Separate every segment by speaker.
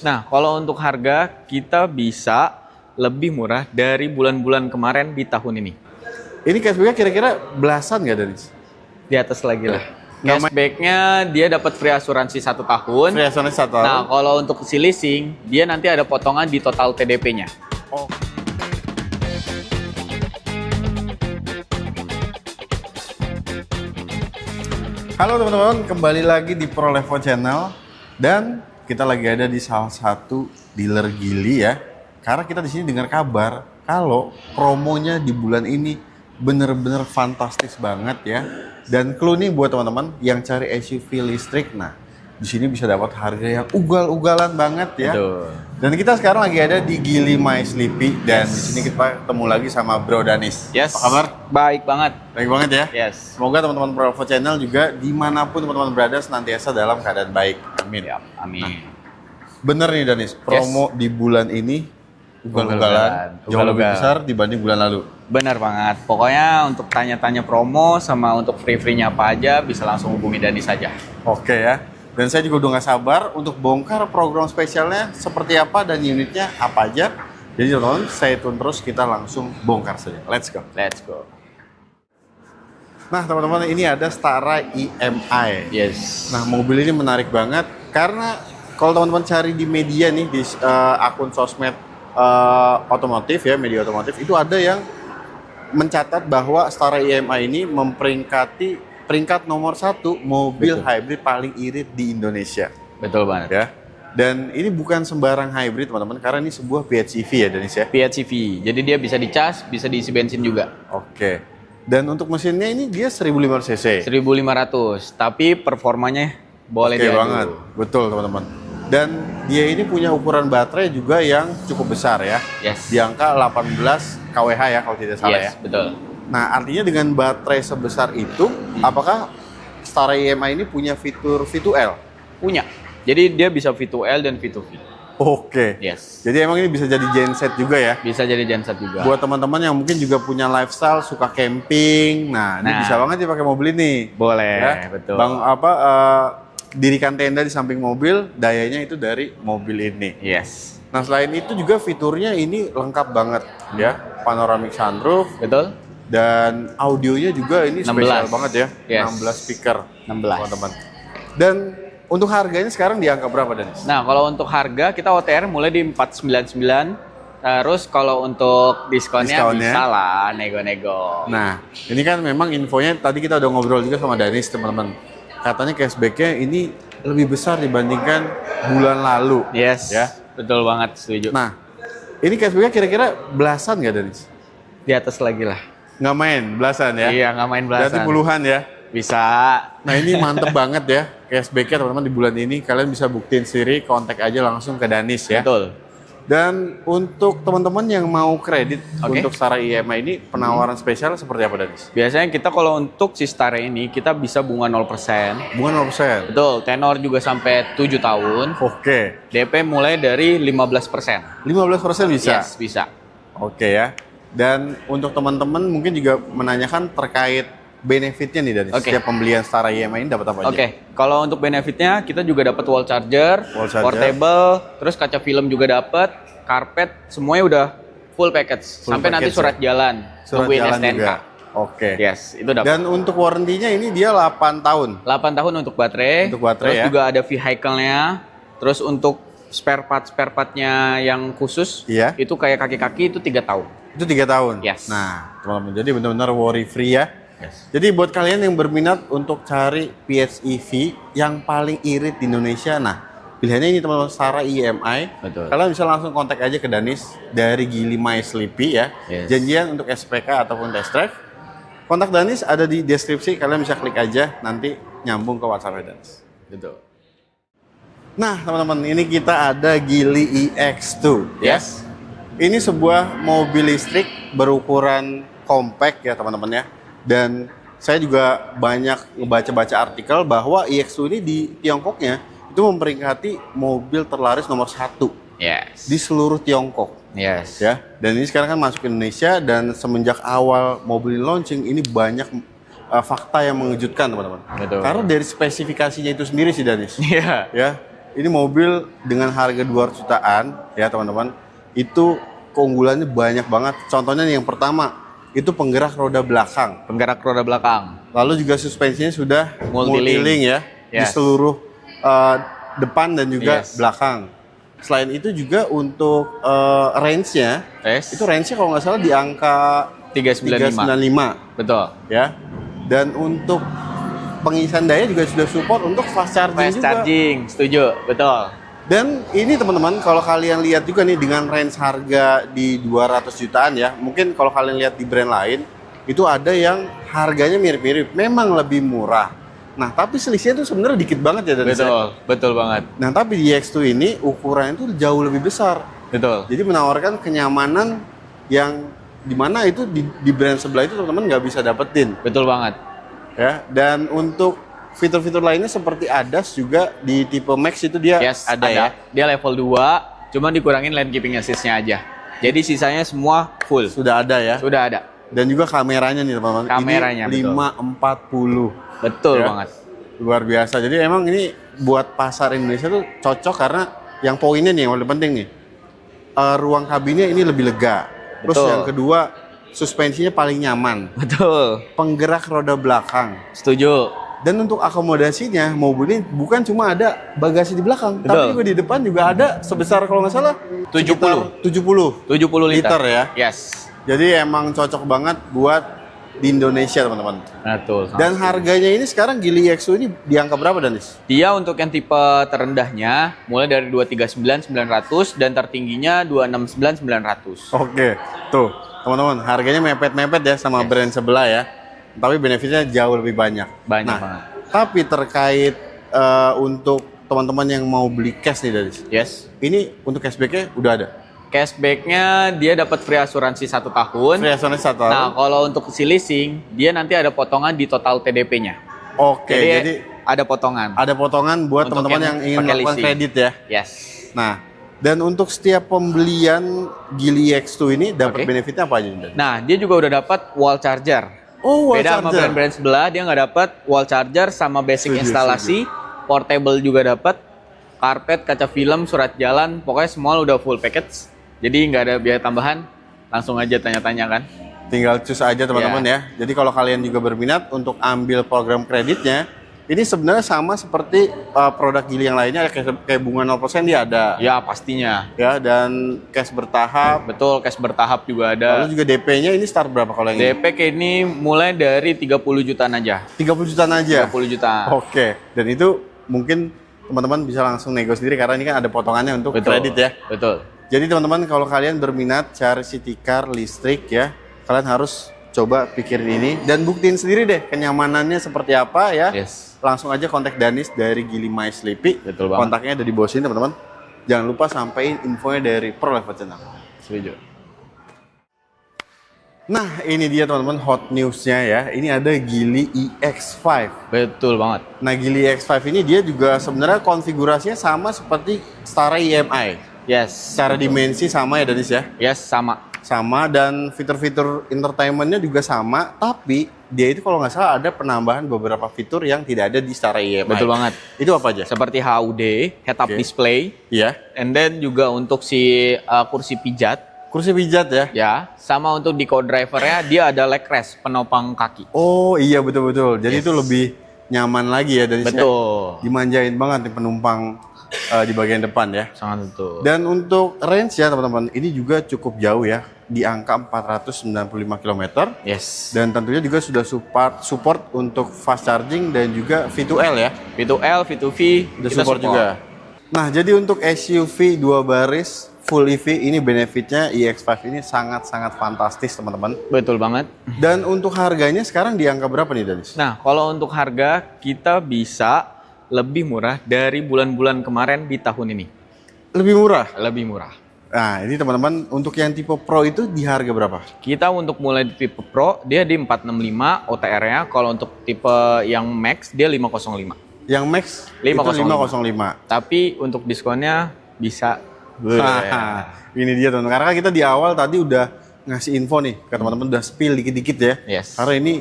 Speaker 1: Nah, kalau untuk harga kita bisa lebih murah dari bulan-bulan kemarin di tahun ini.
Speaker 2: Ini cashback-nya kira-kira belasan nggak dari?
Speaker 1: Di atas lagi lah.
Speaker 2: Nggak main-
Speaker 1: Cashback-nya dia dapat free asuransi 1 tahun.
Speaker 2: Free asuransi 1 tahun.
Speaker 1: Nah, kalau untuk si leasing, dia nanti ada potongan di total TDP-nya.
Speaker 2: Oh. Halo teman-teman, kembali lagi di ProLevo Channel dan kita lagi ada di salah satu dealer Geely ya. Karena kita di sini dengar kabar kalau promonya di bulan ini bener-bener fantastis banget ya. Dan clue nih buat teman-teman yang cari SUV listrik, nah di sini bisa dapat harga yang ugal-ugalan banget ya.
Speaker 1: Betul.
Speaker 2: Dan kita sekarang lagi ada di Geely My Sleepy dan di sini kita ketemu lagi sama Bro Danis.
Speaker 1: Yes.
Speaker 2: Apa kabar?
Speaker 1: Baik banget.
Speaker 2: Baik banget ya.
Speaker 1: Yes.
Speaker 2: Semoga teman-teman ProLevo Channel juga dimanapun teman-teman berada senantiasa dalam keadaan baik. Amin.
Speaker 1: Siap. Amin.
Speaker 2: Bener nih Danis, promo di bulan ini ugal-ugalan jauh lebih
Speaker 1: Ugal-ugalan.
Speaker 2: besar dibanding bulan lalu.
Speaker 1: Benar banget. Pokoknya untuk tanya-tanya promo sama untuk free-free-nya apa aja bisa langsung hubungi Dani saja.
Speaker 2: Oke ya. Dan saya juga udah gak sabar untuk bongkar program spesialnya seperti apa dan unitnya apa aja. Jadi teman-teman, stay tune terus, kita langsung bongkar saja. Let's go.
Speaker 1: Let's go.
Speaker 2: Nah teman-teman, ini ada Stara EMI.
Speaker 1: Yes.
Speaker 2: Nah mobil ini menarik banget karena kalau teman-teman cari di media nih di akun sosmed otomotif ya, media otomotif itu ada yang mencatat bahwa Stara EMI ini memperingkati peringkat nomor 1 mobil hybrid paling irit di Indonesia
Speaker 1: Betul banget.
Speaker 2: ya. Dan ini bukan sembarang hybrid teman-teman karena ini sebuah PHEV ya Danis ya.
Speaker 1: PHEV. Jadi dia bisa dicas, bisa diisi bensin juga.
Speaker 2: Oke. Dan untuk mesinnya ini dia 1500 cc.
Speaker 1: 1500, tapi performanya boleh
Speaker 2: Oke
Speaker 1: diadu.
Speaker 2: banget, betul teman-teman. Dan dia ini punya ukuran baterai juga yang cukup besar ya.
Speaker 1: Yes.
Speaker 2: Di angka 18 kWh ya kalau tidak salah ya.
Speaker 1: Yes, betul.
Speaker 2: Nah artinya dengan baterai sebesar itu, apakah Stara EMI ini punya fitur V2L?
Speaker 1: Punya. Jadi dia bisa V2L dan V2V.
Speaker 2: Oke.
Speaker 1: Yes.
Speaker 2: Jadi emang ini bisa jadi genset juga ya.
Speaker 1: Bisa jadi genset juga.
Speaker 2: Buat teman-teman yang mungkin juga punya lifestyle, suka camping, nah ini
Speaker 1: Nah.
Speaker 2: bisa banget dipakai mobil ini.
Speaker 1: Boleh,
Speaker 2: Ya.
Speaker 1: betul.
Speaker 2: Dirikan tenda di samping mobil, dayanya itu dari mobil ini.
Speaker 1: Yes.
Speaker 2: Nah selain itu juga fiturnya ini lengkap banget ya, panoramic sunroof
Speaker 1: Betul?
Speaker 2: dan audionya juga ini
Speaker 1: 16.
Speaker 2: spesial banget ya,
Speaker 1: Yes.
Speaker 2: 16 speaker
Speaker 1: 16.
Speaker 2: teman-teman. Dan untuk harganya sekarang di angka berapa Danis?
Speaker 1: Nah, kalau untuk harga kita OTR mulai di 499. Terus kalau untuk diskonnya bisa lah nego-nego.
Speaker 2: Nah ini kan memang infonya tadi kita udah ngobrol juga sama Danis teman-teman. Katanya cashbacknya ini lebih besar dibandingkan bulan lalu.
Speaker 1: Yes.
Speaker 2: Ya.
Speaker 1: Betul banget, setuju.
Speaker 2: Nah ini cashbacknya kira-kira belasan nggak Danis?
Speaker 1: Di atas lagi lah.
Speaker 2: Nggak main belasan ya?
Speaker 1: Iya, nggak main belasan.
Speaker 2: Berarti puluhan ya?
Speaker 1: Bisa.
Speaker 2: Nah ini mantep banget ya cashbacknya teman-teman di bulan ini. Kalian bisa buktiin sendiri, kontak aja langsung ke Danis ya.
Speaker 1: Betul.
Speaker 2: Dan untuk teman-teman yang mau kredit
Speaker 1: Oke.
Speaker 2: untuk Stara EMI ini penawaran spesial seperti apa Danis?
Speaker 1: Biasanya kita kalau untuk si Stara ini kita bisa bunga 0%.
Speaker 2: Bunga 0%.
Speaker 1: Betul, tenor juga sampai 7 tahun.
Speaker 2: Oke.
Speaker 1: DP mulai dari 15%.
Speaker 2: 15% bisa?
Speaker 1: Yes, bisa.
Speaker 2: Oke ya. Dan untuk teman-teman mungkin juga menanyakan terkait benefitnya nih dari
Speaker 1: Oke.
Speaker 2: setiap pembelian Stara EMI ini dapat apa aja?
Speaker 1: Oke, kalau untuk benefitnya kita juga dapat wall charger,
Speaker 2: Wall charger.
Speaker 1: portable, terus kaca film juga dapat, karpet, semuanya udah full package.
Speaker 2: Full
Speaker 1: Sampai nanti
Speaker 2: package
Speaker 1: surat
Speaker 2: ya?
Speaker 1: jalan,
Speaker 2: Surat
Speaker 1: tungguin
Speaker 2: jalan
Speaker 1: STNK.
Speaker 2: juga. Oke.
Speaker 1: Yes, itu dapat.
Speaker 2: Dan untuk warrantinya ini dia 8 tahun.
Speaker 1: 8 tahun untuk baterai.
Speaker 2: Untuk baterai
Speaker 1: terus
Speaker 2: ya.
Speaker 1: juga ada vehicle-nya. Terus untuk spare partnya yang khusus,
Speaker 2: Iya.
Speaker 1: itu kayak kaki-kaki itu 3 tahun.
Speaker 2: Itu 3 tahun.
Speaker 1: Yes.
Speaker 2: Nah, teman-teman, jadi benar-benar worry free ya.
Speaker 1: Yes.
Speaker 2: Jadi buat kalian yang berminat untuk cari PHEV yang paling irit di Indonesia, nah pilihannya ini teman-teman Stara EMI.
Speaker 1: Betul.
Speaker 2: Kalian bisa langsung kontak aja ke Danis dari Geely My Sleepy ya.
Speaker 1: Yes.
Speaker 2: Janjian untuk SPK ataupun test drive. Kontak Danis ada di deskripsi, kalian bisa klik aja nanti nyambung ke WhatsApp Danis.
Speaker 1: Betul.
Speaker 2: Nah teman-teman, ini kita ada Geely EX2 ya.
Speaker 1: Yes.
Speaker 2: Ini sebuah mobil listrik berukuran compact ya teman-teman ya. Dan saya juga banyak ngebaca-baca artikel bahwa EX2 ini di Tiongkoknya itu memperingkati mobil terlaris nomor 1
Speaker 1: Yes.
Speaker 2: di seluruh Tiongkok
Speaker 1: Yes.
Speaker 2: ya. Dan ini sekarang kan masuk ke Indonesia dan semenjak awal mobil ini launching ini banyak fakta yang mengejutkan teman-teman.
Speaker 1: Betul.
Speaker 2: Karena dari spesifikasinya itu sendiri sih Danis.
Speaker 1: Iya.
Speaker 2: Ya. ini mobil dengan harga 200 jutaan ya teman-teman. Itu keunggulannya banyak banget. Contohnya nih yang pertama, itu penggerak roda belakang.
Speaker 1: Penggerak roda belakang.
Speaker 2: Lalu juga suspensinya sudah multi-link ya, di seluruh depan dan juga belakang. Selain itu juga untuk range-nya, itu range-nya kalau nggak salah di angka 395.
Speaker 1: Betul.
Speaker 2: Ya. Dan untuk pengisian daya juga sudah support untuk fast charging juga.
Speaker 1: Fast charging, setuju, betul.
Speaker 2: Dan ini teman-teman, kalau kalian lihat juga nih dengan range harga di 200 jutaan ya, mungkin kalau kalian lihat di brand lain, itu ada yang harganya mirip-mirip, memang lebih murah. Nah, tapi selisihnya itu sebenarnya dikit banget ya dari saya.
Speaker 1: Betul banget.
Speaker 2: Nah, tapi di X2 ini ukurannya itu jauh lebih besar.
Speaker 1: Betul.
Speaker 2: Jadi menawarkan kenyamanan yang dimana itu di brand sebelah itu teman-teman nggak bisa dapetin.
Speaker 1: Betul banget.
Speaker 2: Ya, dan untuk fitur-fitur lainnya seperti ADAS juga di tipe Max itu dia ada ya.
Speaker 1: Dia level 2, cuma dikurangin lane keeping assist-nya aja. Jadi sisanya semua full.
Speaker 2: Sudah ada ya.
Speaker 1: Sudah ada.
Speaker 2: Dan juga kameranya nih teman-teman.
Speaker 1: Kameranya
Speaker 2: ini 540.
Speaker 1: Betul
Speaker 2: ya.
Speaker 1: banget.
Speaker 2: Luar biasa. Jadi emang ini buat pasar Indonesia tuh cocok karena yang poinnya nih yang paling penting nih. Ruang kabinnya ini lebih lega. Terus yang kedua, suspensinya paling nyaman.
Speaker 1: Betul.
Speaker 2: Penggerak roda belakang.
Speaker 1: Setuju.
Speaker 2: Dan untuk akomodasinya, mobil ini bukan cuma ada bagasi di belakang, tapi juga di depan juga ada sebesar kalau nggak salah 70 liter ya.
Speaker 1: Yes.
Speaker 2: Jadi emang cocok banget buat di Indonesia teman-teman.
Speaker 1: Betul.
Speaker 2: Dan harganya ini sekarang Geely X2 ini di angka berapa Danis?
Speaker 1: Dia untuk yang tipe terendahnya mulai dari 239.900 dan tertingginya 269.900.
Speaker 2: Oke, tuh teman-teman harganya mepet-mepet ya sama brand sebelah ya. Tapi benefitnya jauh lebih banyak.
Speaker 1: Banyak.
Speaker 2: Tapi terkait untuk teman-teman yang mau beli cash nih Danis.
Speaker 1: Yes.
Speaker 2: Ini untuk cashbacknya udah ada.
Speaker 1: Cashbacknya dia dapat free asuransi 1 tahun.
Speaker 2: Free asuransi 1 tahun.
Speaker 1: Nah, kalau untuk si leasing, dia nanti ada potongan di total TDP-nya.
Speaker 2: Oke, jadi
Speaker 1: ada potongan.
Speaker 2: Ada potongan buat teman-teman yang ingin melakukan kredit ya.
Speaker 1: Yes.
Speaker 2: Nah, dan untuk setiap pembelian Geely X2 ini dapat benefitnya apa aja?
Speaker 1: Nah, dia juga udah dapat wall charger.
Speaker 2: Oh, wall
Speaker 1: beda
Speaker 2: charger.
Speaker 1: sama brand-brand sebelah, dia nggak dapat wall charger sama basic instalasi, portable juga dapat, karpet, kaca film, surat jalan, pokoknya semua udah full package. Jadi nggak ada biaya tambahan, langsung aja tanya-tanya kan. Tinggal
Speaker 2: choose aja teman-teman ya. Jadi kalau kalian juga berminat untuk ambil program kreditnya, ini sebenarnya sama seperti produk Geely yang lainnya, kayak bunga 0% dia ada.
Speaker 1: Ya pastinya.
Speaker 2: Ya, dan cash bertahap.
Speaker 1: Betul, cash bertahap juga ada.
Speaker 2: Lalu juga DP-nya ini start berapa kalau yang
Speaker 1: DP kayak ini mulai dari 30 jutaan aja.
Speaker 2: 30 jutaan aja?
Speaker 1: 30 jutaan.
Speaker 2: Oke, dan itu mungkin teman-teman bisa langsung nego sendiri karena ini kan ada potongannya untuk kredit ya.
Speaker 1: Betul.
Speaker 2: Jadi teman-teman kalau kalian berminat cari city car listrik ya, kalian harus coba pikirin ini dan buktiin sendiri deh kenyamanannya seperti apa ya.
Speaker 1: Yes.
Speaker 2: Langsung aja kontak Danis dari Geely My Sleepy.
Speaker 1: Betul banget.
Speaker 2: Kontaknya ada di bawah sini teman-teman. Jangan lupa sampaikan infonya dari ProLevel Channel.
Speaker 1: Setuju.
Speaker 2: Nah ini dia teman-teman hot newsnya ya. Ini ada Geely EX5.
Speaker 1: Betul banget.
Speaker 2: Nah Geely EX5 ini dia juga sebenarnya konfigurasinya sama seperti Stara EMI.
Speaker 1: Yes.
Speaker 2: Secara dimensi sama ya Danis ya?
Speaker 1: Yes, sama.
Speaker 2: Sama dan fitur-fitur entertainmentnya juga sama, tapi dia itu kalau nggak salah ada penambahan beberapa fitur yang tidak ada di Stara EMI.
Speaker 1: Betul banget.
Speaker 2: Itu apa aja?
Speaker 1: Seperti HUD, head-up display.
Speaker 2: Iya.
Speaker 1: And then juga untuk si kursi pijat.
Speaker 2: Kursi pijat ya?
Speaker 1: Ya, sama untuk di co-drivernya dia ada leg rest, penopang kaki.
Speaker 2: Oh iya betul-betul. Jadi itu lebih nyaman lagi ya dari
Speaker 1: betul.
Speaker 2: Dimanjain banget nih penumpang di bagian depan ya.
Speaker 1: Sangat betul.
Speaker 2: Dan untuk range ya teman-teman, ini juga cukup jauh ya, di angka 495 km.
Speaker 1: Yes.
Speaker 2: Dan tentunya juga sudah support untuk fast charging dan juga V2L ya.
Speaker 1: V2L, V2V
Speaker 2: udah support juga. Nah, jadi untuk SUV 2 baris full EV ini benefitnya EX5 ini sangat-sangat fantastis teman-teman.
Speaker 1: Betul banget.
Speaker 2: Dan untuk harganya sekarang di angka berapa nih Danis?
Speaker 1: Nah, kalau untuk harga kita bisa lebih murah dari bulan-bulan kemarin di tahun ini.
Speaker 2: Lebih murah?
Speaker 1: Lebih murah.
Speaker 2: Nah, ini teman-teman untuk yang tipe Pro itu di harga berapa?
Speaker 1: Kita untuk mulai di tipe Pro dia di 465 OTR-nya. Kalau untuk tipe yang Max dia 505.
Speaker 2: Yang Max 505.
Speaker 1: Tapi untuk diskonnya bisa.
Speaker 2: Ini dia teman-teman. Karena kita di awal tadi udah ngasih info nih ke teman-teman, udah spill dikit-dikit ya.
Speaker 1: Yes.
Speaker 2: Karena ini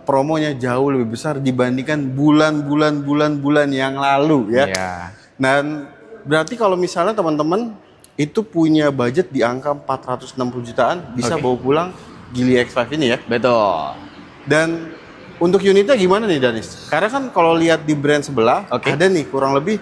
Speaker 2: promonya jauh lebih besar dibandingkan bulan-bulan yang lalu ya.
Speaker 1: Yeah.
Speaker 2: Dan berarti kalau misalnya teman-teman itu punya budget di angka 460 jutaan, bisa
Speaker 1: Oke.
Speaker 2: bawa pulang Geely X5 ini ya.
Speaker 1: Betul.
Speaker 2: Dan untuk unitnya gimana nih Danis? Karena kan kalau lihat di brand sebelah,
Speaker 1: Oke.
Speaker 2: ada nih kurang lebih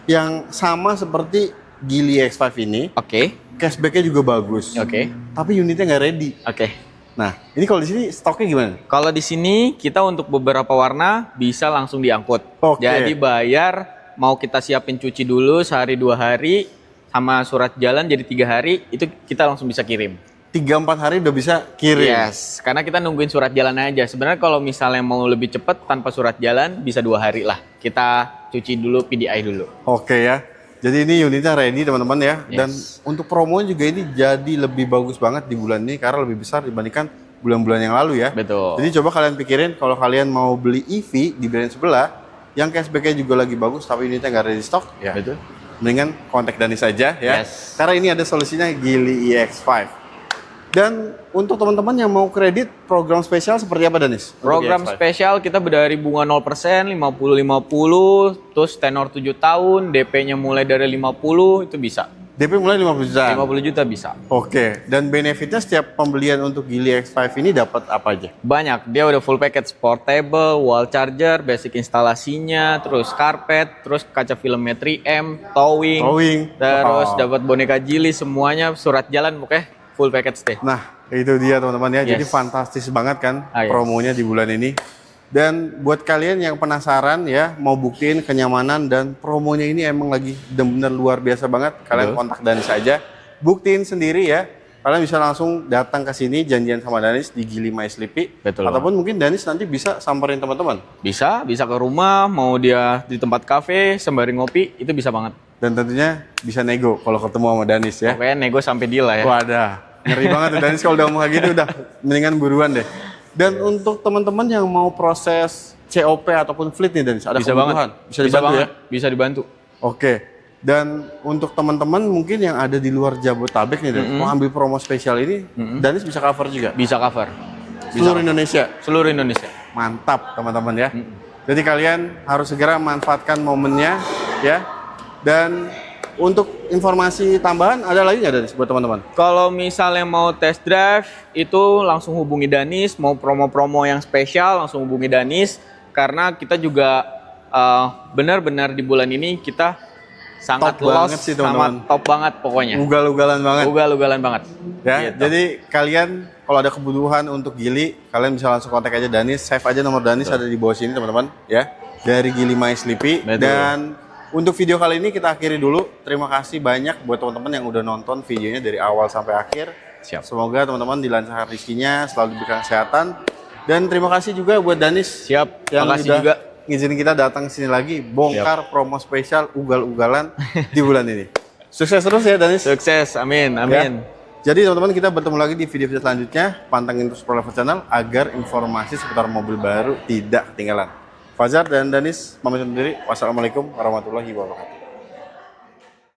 Speaker 2: yang sama seperti Geely X5 ini.
Speaker 1: Oke.
Speaker 2: Cashback-nya juga bagus.
Speaker 1: Oke.
Speaker 2: Tapi unitnya nggak ready.
Speaker 1: Oke.
Speaker 2: Nah, ini kalau di sini stoknya gimana?
Speaker 1: Kalau di sini kita untuk beberapa warna bisa langsung diangkut.
Speaker 2: Oke.
Speaker 1: Jadi bayar, mau kita siapin cuci dulu sehari 2 hari, sama surat jalan jadi 3 hari, itu kita langsung bisa kirim.
Speaker 2: 3-4 hari udah bisa kirim.
Speaker 1: Yes, karena kita nungguin surat jalan aja. Sebenarnya kalau misalnya mau lebih cepat tanpa surat jalan bisa 2 hari lah. Kita cuci dulu, PDI dulu.
Speaker 2: Oke ya. Jadi ini unitnya ready teman-teman ya.
Speaker 1: Yes.
Speaker 2: Dan untuk promo juga ini jadi lebih bagus banget di bulan ini karena lebih besar dibandingkan bulan-bulan yang lalu ya.
Speaker 1: Betul.
Speaker 2: Jadi coba kalian pikirin kalau kalian mau beli EV di brand sebelah yang cashback-nya juga lagi bagus tapi unitnya nggak ready stock ya.
Speaker 1: Betul.
Speaker 2: Mendingan kontak Danis saja ya.
Speaker 1: Yes.
Speaker 2: Karena ini ada solusinya Geely EX5. Dan untuk teman-teman yang mau kredit program spesial seperti apa Danis? Untuk
Speaker 1: Program
Speaker 2: EX5?
Speaker 1: spesial kita dari bunga 0%, 50-50, terus tenor 7 tahun, DP-nya mulai dari 50, itu bisa.
Speaker 2: DP mulai 50 juta.
Speaker 1: 50 juta bisa.
Speaker 2: Oke, dan benefitnya setiap pembelian untuk Geely X5 ini dapat apa aja?
Speaker 1: Banyak, dia udah full package, portable, wall charger, basic instalasinya, terus karpet, terus kaca filmnya 3M, towing, terus
Speaker 2: Wow.
Speaker 1: dapat boneka Geely semuanya, surat jalan pokoknya full package deh.
Speaker 2: Nah, itu dia teman-teman ya. Jadi
Speaker 1: Yes.
Speaker 2: fantastis banget kan
Speaker 1: Ah, yes.
Speaker 2: promonya di bulan ini. Dan buat kalian yang penasaran ya, mau buktiin kenyamanan dan promonya ini emang lagi benar-benar luar biasa banget. Kalian
Speaker 1: Betul.
Speaker 2: kontak Danis aja, buktiin sendiri ya. Kalian bisa langsung datang ke sini janjian sama Danis di Geely My Sleepy.
Speaker 1: Betul.
Speaker 2: Ataupun mungkin Danis nanti bisa samperin teman-teman.
Speaker 1: Bisa ke rumah, mau dia di tempat kafe, sembari ngopi, itu bisa banget.
Speaker 2: Dan tentunya bisa nego kalau ketemu sama Danis ya.
Speaker 1: Pokoknya nego sampai deal lah ya.
Speaker 2: Wadah, ngeri banget tuh Danis kalau udah ngomong kayak gitu udah mendingan buruan deh. Dan untuk teman-teman yang mau proses COP ataupun fleet nih Danis, ada
Speaker 1: Bisa
Speaker 2: kebutuhan?
Speaker 1: banget.
Speaker 2: Bisa dibantu ya?
Speaker 1: Bisa dibantu.
Speaker 2: Oke. Dan untuk teman-teman mungkin yang ada di luar Jabodetabek nih Danis, mau ambil promo spesial ini, Danis bisa cover juga?
Speaker 1: Bisa cover.
Speaker 2: Seluruh Indonesia?
Speaker 1: Seluruh Indonesia.
Speaker 2: Mantap teman-teman ya. Jadi kalian harus segera manfaatkan momennya ya. Dan untuk informasi tambahan ada lagi nggak Danis buat teman-teman?
Speaker 1: Kalau misalnya mau test drive, itu langsung hubungi Danis. Mau promo-promo yang spesial, langsung hubungi Danis. Karena kita juga benar-benar di bulan ini kita sangat
Speaker 2: Top banget
Speaker 1: loss,
Speaker 2: sih,
Speaker 1: sama
Speaker 2: teman-teman.
Speaker 1: top banget pokoknya.
Speaker 2: Ugal-ugalan banget.
Speaker 1: Ugal-ugalan banget.
Speaker 2: Ya,
Speaker 1: Gitu.
Speaker 2: jadi kalian kalau ada kebutuhan untuk Geely, kalian bisa langsung kontak aja Danis. Save aja nomor Danis ada di bawah sini teman-teman, ya. Dari Geely My Sleepy.
Speaker 1: Betul.
Speaker 2: Dan untuk video kali ini kita akhiri dulu. Terima kasih banyak buat teman-teman yang udah nonton videonya dari awal sampai akhir.
Speaker 1: Siap.
Speaker 2: Semoga teman-teman dilancarkan rezekinya, selalu diberikan kesehatan. Dan terima kasih juga buat Danis
Speaker 1: Siap.
Speaker 2: yang
Speaker 1: Makasih
Speaker 2: udah
Speaker 1: juga.
Speaker 2: ngizinin kita datang sini lagi bongkar promo spesial ugal-ugalan di bulan ini. Sukses terus ya Danis.
Speaker 1: Sukses. Amin. Amin.
Speaker 2: Ya. Jadi teman-teman kita bertemu lagi di video-video selanjutnya. Pantengin terus Pro Level Channel agar informasi seputar mobil baru tidak ketinggalan. Fajar dan Danis pamit undur diri. Wassalamualaikum warahmatullahi wabarakatuh.